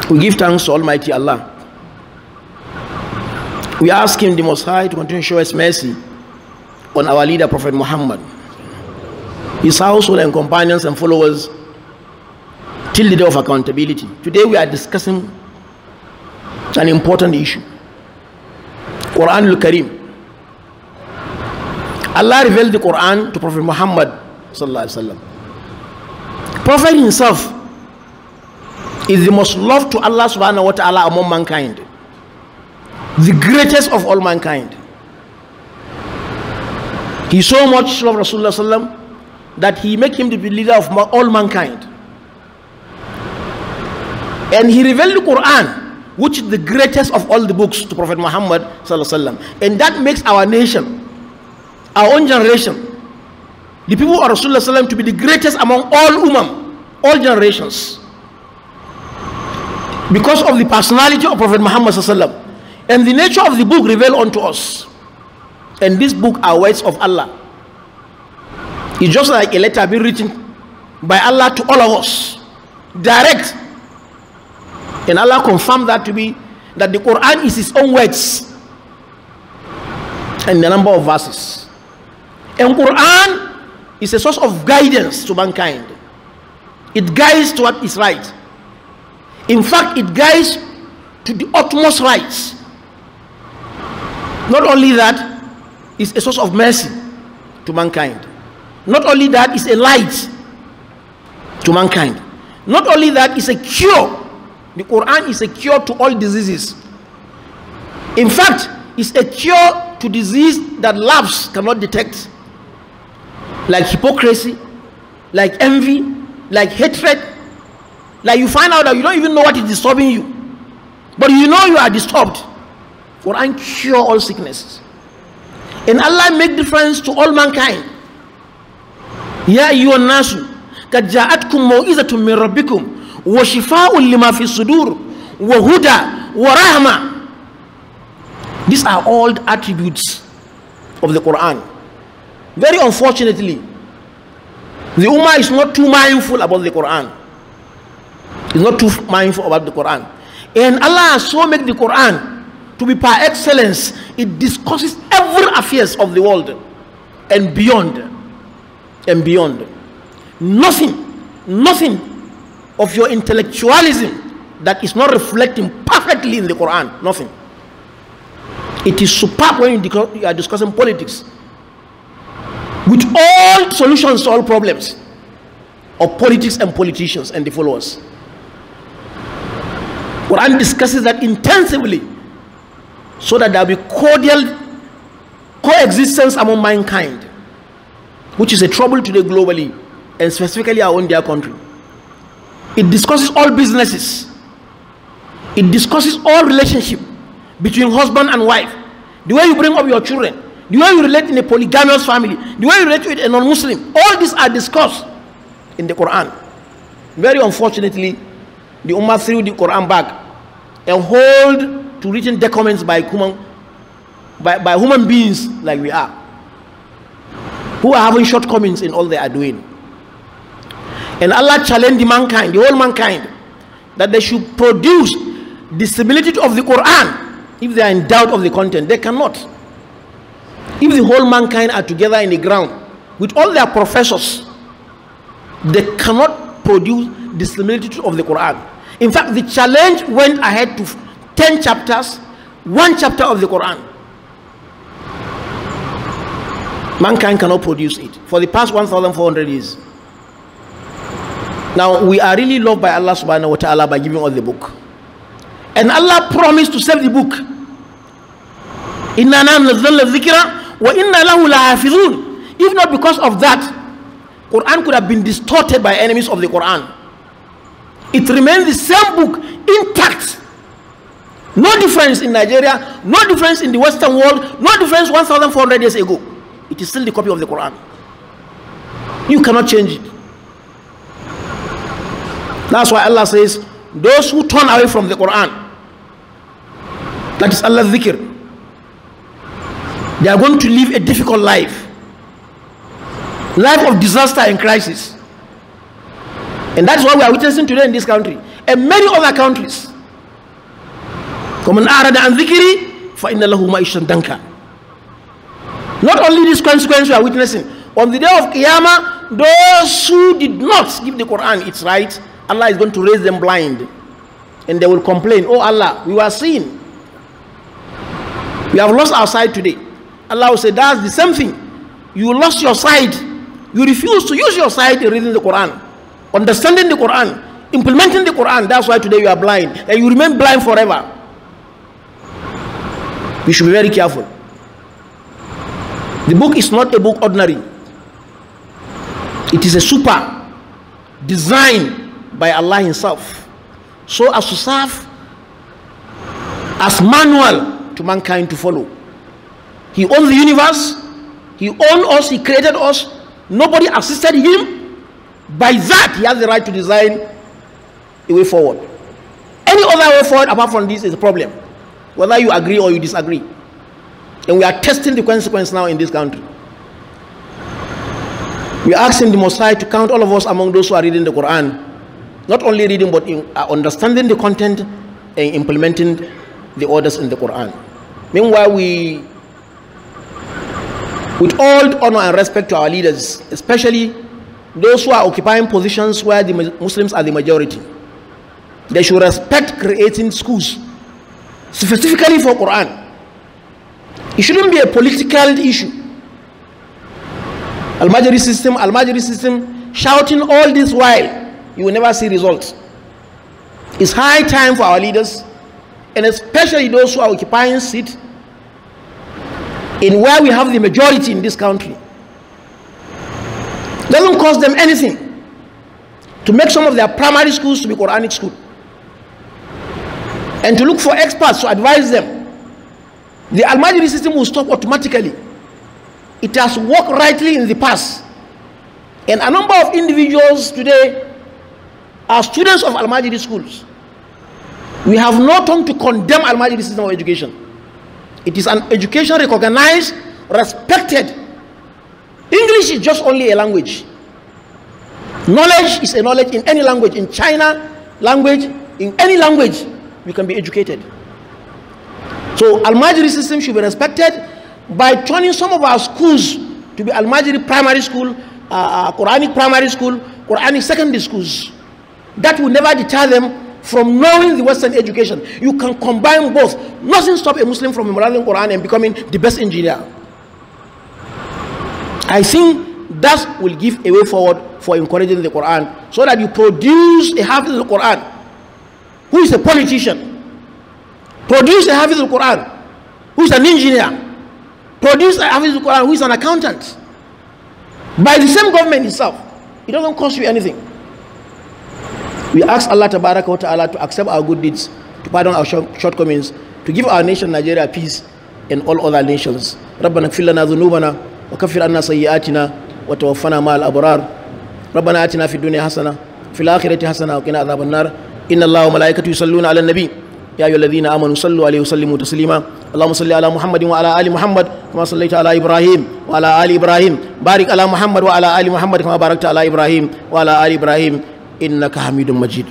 We give thanks to Almighty Allah. We ask Him, the Most High, to continue to show us mercy on our leader, Prophet Muhammad, his household and companions and followers till the day of accountability. Today we are discussing an important issue. Qur'an al-Karim. Allah revealed the Qur'an to Prophet Muhammad sallallahu alaihi wasallam. Prophet himself is the most loved to Allah subhanahu wa ta'ala among mankind, the greatest of all mankind. He so much loved Rasulullah sallam that he made him the leader of all mankind. And he revealed the Quran, which is the greatest of all the books, to Prophet Muhammad sallallahu alaihi wasallam. And that makes our nation, our own generation, the people of Rasulullah sallam, to be the greatest among all all generations, because of the personality of Prophet Muhammad sallallahu alaihi wasallam and the nature of the book revealed unto us. And this book are words of Allah. It's just like a letter being written by Allah to all of us, direct. And Allah confirmed that to be that the Quran is His own words and the number of verses. And Quran is a source of guidance to mankind. It guides to what is right. In fact, it guides to the utmost rights. Not only that, it's a source of mercy to mankind. Not only that, it's a light to mankind. Not only that, it's a cure. The Quran is a cure to all diseases. In fact, it's a cure to disease that labs cannot detect, like hypocrisy, like envy, like hatred. Like you find out that you don't even know what is disturbing you, but you know you are disturbed. Quran cure all sicknesses. And Allah make difference to all mankind. Ya ayyuhan nasu qad ja'atkum mau'izatun min rabbikum wa shifaa'un lima fi sudur wa huda wa rahma. These are all the attributes of the Quran. Very unfortunately, the Ummah is not too mindful about the Quran. It's not too mindful about the Quran. And Allah has so made the Quran to be par excellence. It discusses every affairs of the world and beyond. And beyond. Nothing of your intellectualism that is not reflecting perfectly in the Quran. Nothing. It is superb when you are discussing politics, with all solutions to all problems of politics and politicians and the followers. Quran discusses that intensively, so that there will be cordial coexistence among mankind, which is a trouble today globally and specifically our own dear country. It discusses all businesses. It discusses all relationship between husband and wife, the way you bring up your children, the way you relate in a polygamous family, the way you relate with a non-Muslim. All these are discussed in the Quran. Very unfortunately, the Ummah threw the Quran back and hold to written documents by human beings like we are, who are having shortcomings in all they are doing. And Allah challenged the mankind, the whole mankind, that they should produce the similitude of the Quran. If they are in doubt of the content, they cannot. If the whole mankind are together in the ground with all their professors, they cannot produce the similitude of the Quran. In fact, the challenge went ahead to 10 chapters, 1 chapter of the Quran. Mankind cannot produce it for the past 1,400 years. Now, we are really loved by Allah subhanahu wa ta'ala by giving us the book. And Allah promised to save the book. Inna nazzalna dhikra wa inna lahu lahafizun. If not because of that, Quran could have been distorted by enemies of the Quran. It remains the same book intact. No difference in Nigeria, no difference in the Western world, no difference 1,400 years ago. It is still the copy of the Quran. You cannot change it. That's why Allah says, those who turn away from the Quran, that is Allah's dhikr, they are going to live a difficult life of disaster and crisis. And that's what we are witnessing today in this country and many other countries. وَمَنْ أَعْرَضَ عَنْ ذِكْرِي فَإِنَّ لَهُ مَعِيشَةً ضَنْكًا. Not only this consequence we are witnessing, on the day of Qiyamah, those who did not give the Quran its right, Allah is going to raise them blind. And they will complain, oh Allah, we were seeing. We have lost our sight today. Allah will say, that's the same thing. You lost your sight. You refuse to use your sight in reading the Quran, understanding the Quran, implementing the Quran. That's why today you are blind. And you remain blind forever. We should be very careful. The book is not a book ordinary. It is a super designed by Allah Himself, so as to serve as manual to mankind to follow. He owns the universe. He owns us. He created us. Nobody assisted Him. By that, He has the right to design a way forward. Any other way forward apart from this is a problem, whether you agree or you disagree. And we are testing the consequence now in this country. We are asking the Most High to count all of us among those who are reading the Quran, not only reading but understanding the content and implementing the orders in the Quran. Meanwhile, we, with all honor and respect to our leaders, especially those who are occupying positions where the Muslims are the majority, they should respect creating schools specifically for Quran. It shouldn't be a political issue. Al-Majri system, shouting all this while, you will never see results. It's high time for our leaders, and especially those who are occupying seats in where we have the majority in this country. It doesn't cost them anything to make some of their primary schools to be Quranic school, and to look for experts to advise them. The Al-Majri system will stop automatically. It has worked rightly in the past, and a number of individuals today are students of Al-Majri schools. We have no tongue to condemn Al-Majri system of education. It is an education recognized, respected. English is just only a language. Knowledge is a knowledge in any language. In China language, in any language, we can be educated. So Al-Majri system should be respected by turning some of our schools to be Al-Majri primary school, Quranic primary school, Quranic secondary schools. That will never deter them from knowing the Western education. You can combine both. Nothing stops a Muslim from memorizing Quran and becoming the best engineer. I think that will give a way forward for encouraging the Quran, so that you produce a Hafiz al-Quran who is a politician, produce a Hafiz al-Quran who is an engineer, produce a Hafiz al-Quran who is an accountant, by the same government itself. It doesn't cost you anything. We ask Allah Tabaraka wa Ta'ala to accept our good deeds, to pardon our shortcomings, to give our nation Nigeria peace and all other nations. ربنا اغفر لنا ذنوبنا وكفر عنا سيئاتنا وتوفنا مع الأبرار. ربنا آتنا في الدنيا حسنة في الآخرة حسنة وقنا عذاب النار. إن الله وملائكته يصلون على النبي يا أيها الذين آمنوا صلوا عليه وسلموا تسليما. اللهم صل على محمد وعلى آل محمد كما صليت على إبراهيم وعلى آل إبراهيم. بارك على محمد وعلى آل محمد كما باركت على إبراهيم وعلى آل إبراهيم إنك حميد مجيد.